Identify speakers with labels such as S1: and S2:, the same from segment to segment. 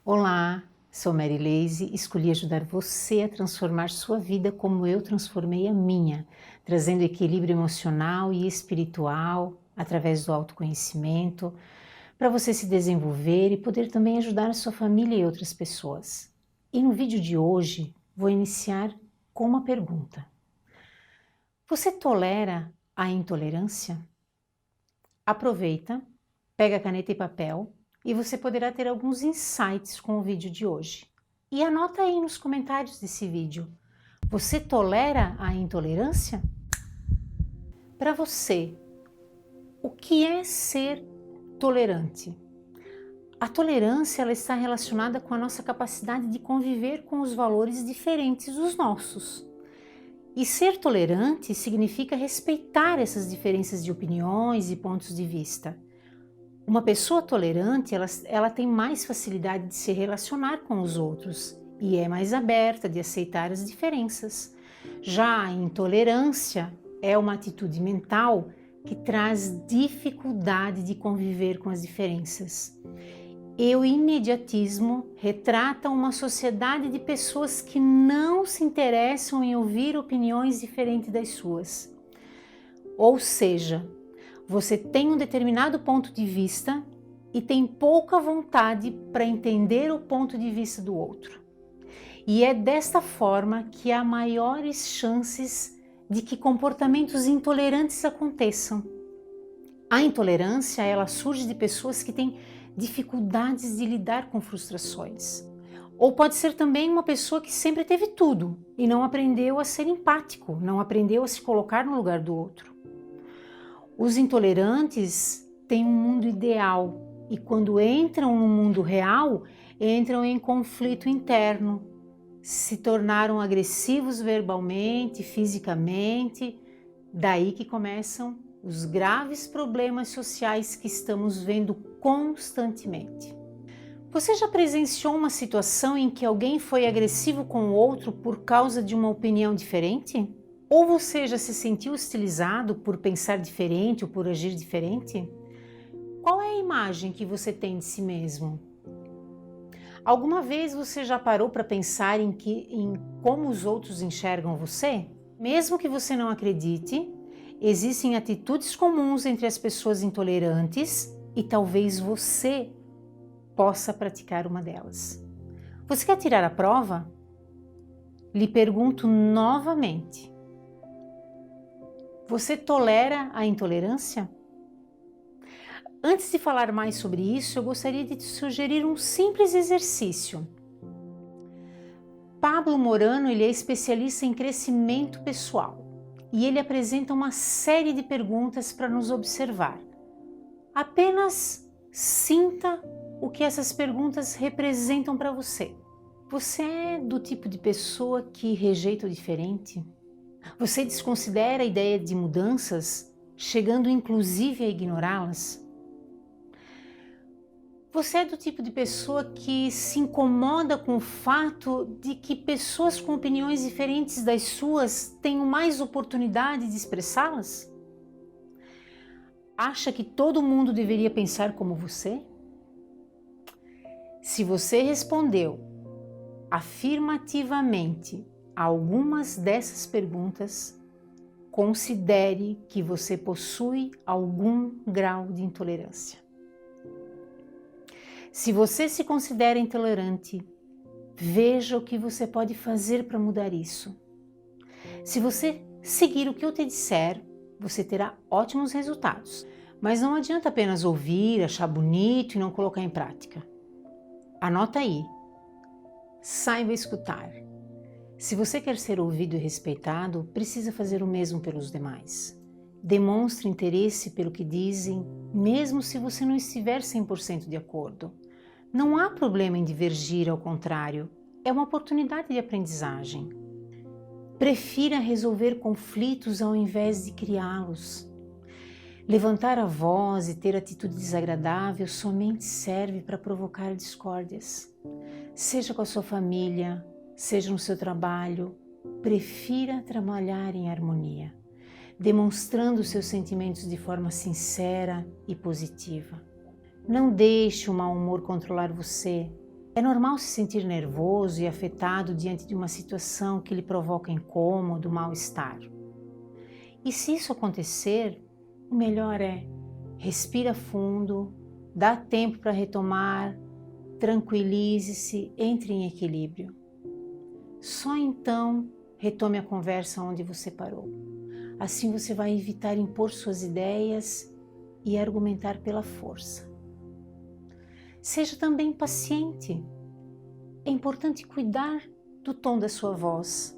S1: Olá, sou Mary Lazy e escolhi ajudar você a transformar sua vida como eu transformei a minha, trazendo equilíbrio emocional e espiritual através do autoconhecimento, para você se desenvolver e poder também ajudar a sua família e outras pessoas. E no vídeo de hoje vou iniciar com uma pergunta. Você tolera a intolerância? Aproveita, pega caneta e papel e você poderá ter alguns insights com o vídeo de hoje. E anota aí nos comentários desse vídeo, você tolera a intolerância? Para você, o que é ser tolerante? A tolerância ela está relacionada com a nossa capacidade de conviver com os valores diferentes dos nossos. E ser tolerante significa respeitar essas diferenças de opiniões e pontos de vista. Uma pessoa tolerante, ela tem mais facilidade de se relacionar com os outros e é mais aberta de aceitar as diferenças. Já a intolerância é uma atitude mental que traz dificuldade de conviver com as diferenças. E o imediatismo retrata uma sociedade de pessoas que não se interessam em ouvir opiniões diferentes das suas. Ou seja, você tem um determinado ponto de vista e tem pouca vontade para entender o ponto de vista do outro. E é desta forma que há maiores chances de que comportamentos intolerantes aconteçam. A intolerância, ela surge de pessoas que têm dificuldades de lidar com frustrações. Ou pode ser também uma pessoa que sempre teve tudo e não aprendeu a ser empático, não aprendeu a se colocar no lugar do outro. Os intolerantes têm um mundo ideal e quando entram no mundo real, entram em conflito interno, se tornaram agressivos verbalmente, fisicamente, daí que começam os graves problemas sociais que estamos vendo constantemente. Você já presenciou uma situação em que alguém foi agressivo com o outro por causa de uma opinião diferente? Ou você já se sentiu hostilizado por pensar diferente ou por agir diferente? Qual é a imagem que você tem de si mesmo? Alguma vez você já parou para pensar em como os outros enxergam você? Mesmo que você não acredite, existem atitudes comuns entre as pessoas intolerantes e talvez você possa praticar uma delas. Você quer tirar a prova? Lhe pergunto novamente. Você tolera a intolerância? Antes de falar mais sobre isso, eu gostaria de te sugerir um simples exercício. Pablo Morano, ele é especialista em crescimento pessoal e ele apresenta uma série de perguntas para nos observar. Apenas sinta o que essas perguntas representam para você. Você é do tipo de pessoa que rejeita o diferente? Você desconsidera a ideia de mudanças, chegando inclusive a ignorá-las? Você é do tipo de pessoa que se incomoda com o fato de que pessoas com opiniões diferentes das suas tenham mais oportunidade de expressá-las? Acha que todo mundo deveria pensar como você? Se você respondeu afirmativamente a algumas dessas perguntas, considere que você possui algum grau de intolerância. Se você se considera intolerante, veja o que você pode fazer para mudar isso. Se você seguir o que eu te disser, você terá ótimos resultados. Mas não adianta apenas ouvir, achar bonito e não colocar em prática. Anota aí. Saiba escutar. Se você quer ser ouvido e respeitado, precisa fazer o mesmo pelos demais. Demonstre interesse pelo que dizem, mesmo se você não estiver 100% de acordo. Não há problema em divergir, ao contrário, é uma oportunidade de aprendizagem. Prefira resolver conflitos ao invés de criá-los. Levantar a voz e ter atitude desagradável somente serve para provocar discórdias. Seja com a sua família, seja no seu trabalho, prefira trabalhar em harmonia, demonstrando seus sentimentos de forma sincera e positiva. Não deixe o mau humor controlar você. É normal se sentir nervoso e afetado diante de uma situação que lhe provoca incômodo, mal-estar. E se isso acontecer, o melhor é respira fundo, dá tempo para retomar, tranquilize-se, entre em equilíbrio. Só então retome a conversa onde você parou. Assim você vai evitar impor suas ideias e argumentar pela força. Seja também paciente. É importante cuidar do tom da sua voz,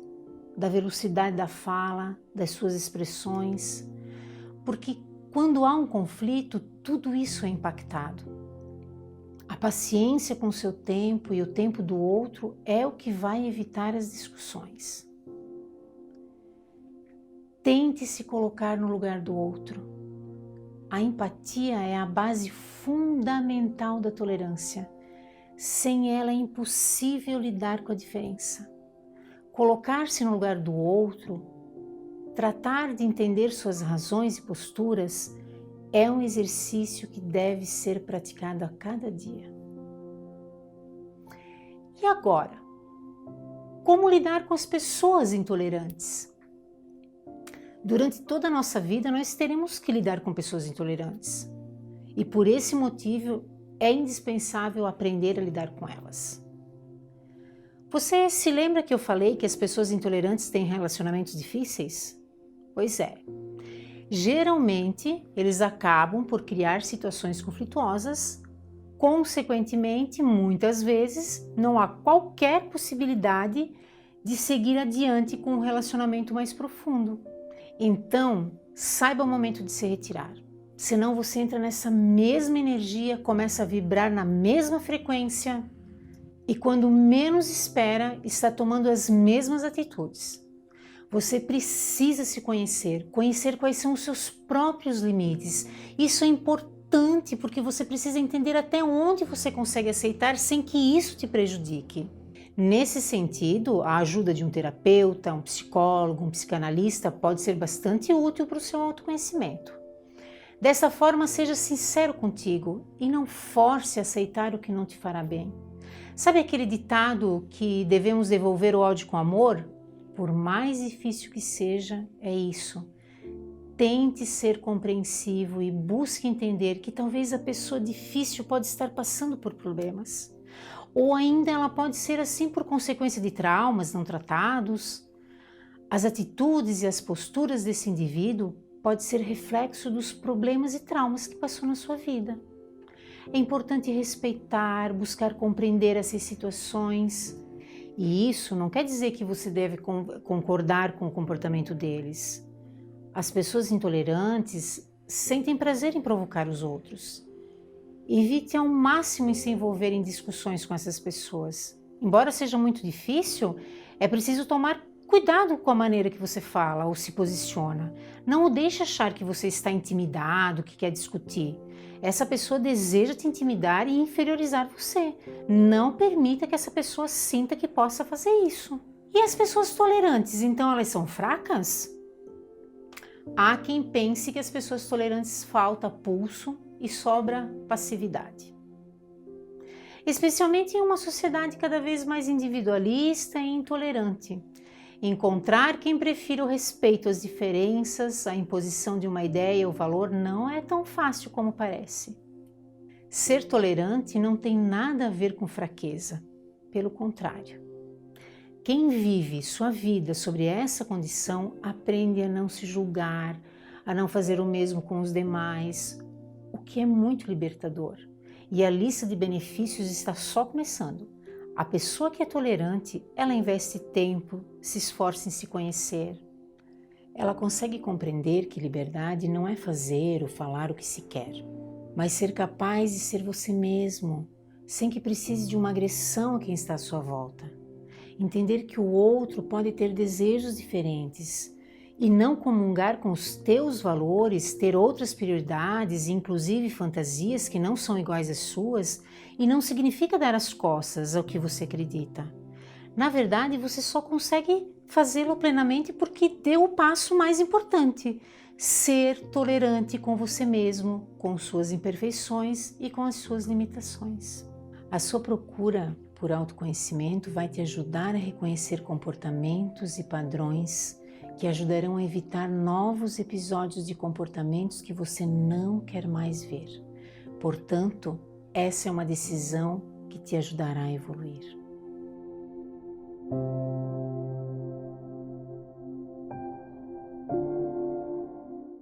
S1: da velocidade da fala, das suas expressões, porque quando há um conflito, tudo isso é impactado. A paciência com o seu tempo e o tempo do outro é o que vai evitar as discussões. Tente se colocar no lugar do outro. A empatia é a base fundamental da tolerância. Sem ela é impossível lidar com a diferença. Colocar-se no lugar do outro, tratar de entender suas razões e posturas é um exercício que deve ser praticado a cada dia. E agora? Como lidar com as pessoas intolerantes? Durante toda a nossa vida, nós teremos que lidar com pessoas intolerantes. E por esse motivo, é indispensável aprender a lidar com elas. Você se lembra que eu falei que as pessoas intolerantes têm relacionamentos difíceis? Pois é. Geralmente, eles acabam por criar situações conflituosas. Consequentemente, muitas vezes, não há qualquer possibilidade de seguir adiante com um relacionamento mais profundo. Então, saiba o momento de se retirar. Senão você entra nessa mesma energia, começa a vibrar na mesma frequência e quando menos espera, está tomando as mesmas atitudes. Você precisa se conhecer, conhecer quais são os seus próprios limites. Isso é importante porque você precisa entender até onde você consegue aceitar sem que isso te prejudique. Nesse sentido, a ajuda de um terapeuta, um psicólogo, um psicanalista pode ser bastante útil para o seu autoconhecimento. Dessa forma, seja sincero contigo e não force a aceitar o que não te fará bem. Sabe aquele ditado que devemos devolver o ódio com amor? Por mais difícil que seja, é isso. Tente ser compreensivo e busque entender que talvez a pessoa difícil pode estar passando por problemas. Ou ainda ela pode ser assim por consequência de traumas não tratados. As atitudes e as posturas desse indivíduo podem ser reflexo dos problemas e traumas que passou na sua vida. É importante respeitar, buscar compreender essas situações. E isso não quer dizer que você deve concordar com o comportamento deles. As pessoas intolerantes sentem prazer em provocar os outros. Evite ao máximo em se envolver em discussões com essas pessoas. Embora seja muito difícil, é preciso tomar cuidado com a maneira que você fala ou se posiciona. Não o deixe achar que você está intimidado, que quer discutir. Essa pessoa deseja te intimidar e inferiorizar você. Não permita que essa pessoa sinta que possa fazer isso. E as pessoas tolerantes, então elas são fracas? Há quem pense que as pessoas tolerantes falta pulso e sobra passividade. Especialmente em uma sociedade cada vez mais individualista e intolerante. Encontrar quem prefira o respeito às diferenças, a imposição de uma ideia ou valor não é tão fácil como parece. Ser tolerante não tem nada a ver com fraqueza, pelo contrário. Quem vive sua vida sobre essa condição aprende a não se julgar, a não fazer o mesmo com os demais, o que é muito libertador. E a lista de benefícios está só começando. A pessoa que é tolerante, ela investe tempo, se esforça em se conhecer. Ela consegue compreender que liberdade não é fazer ou falar o que se quer, mas ser capaz de ser você mesmo, sem que precise de uma agressão a quem está à sua volta. Entender que o outro pode ter desejos diferentes e não comungar com os teus valores, ter outras prioridades, inclusive fantasias que não são iguais às suas, e não significa dar as costas ao que você acredita. Na verdade, você só consegue fazê-lo plenamente porque deu o passo mais importante: ser tolerante com você mesmo, com suas imperfeições e com as suas limitações. A sua procura por autoconhecimento vai te ajudar a reconhecer comportamentos e padrões que ajudarão a evitar novos episódios de comportamentos que você não quer mais ver. Portanto, essa é uma decisão que te ajudará a evoluir.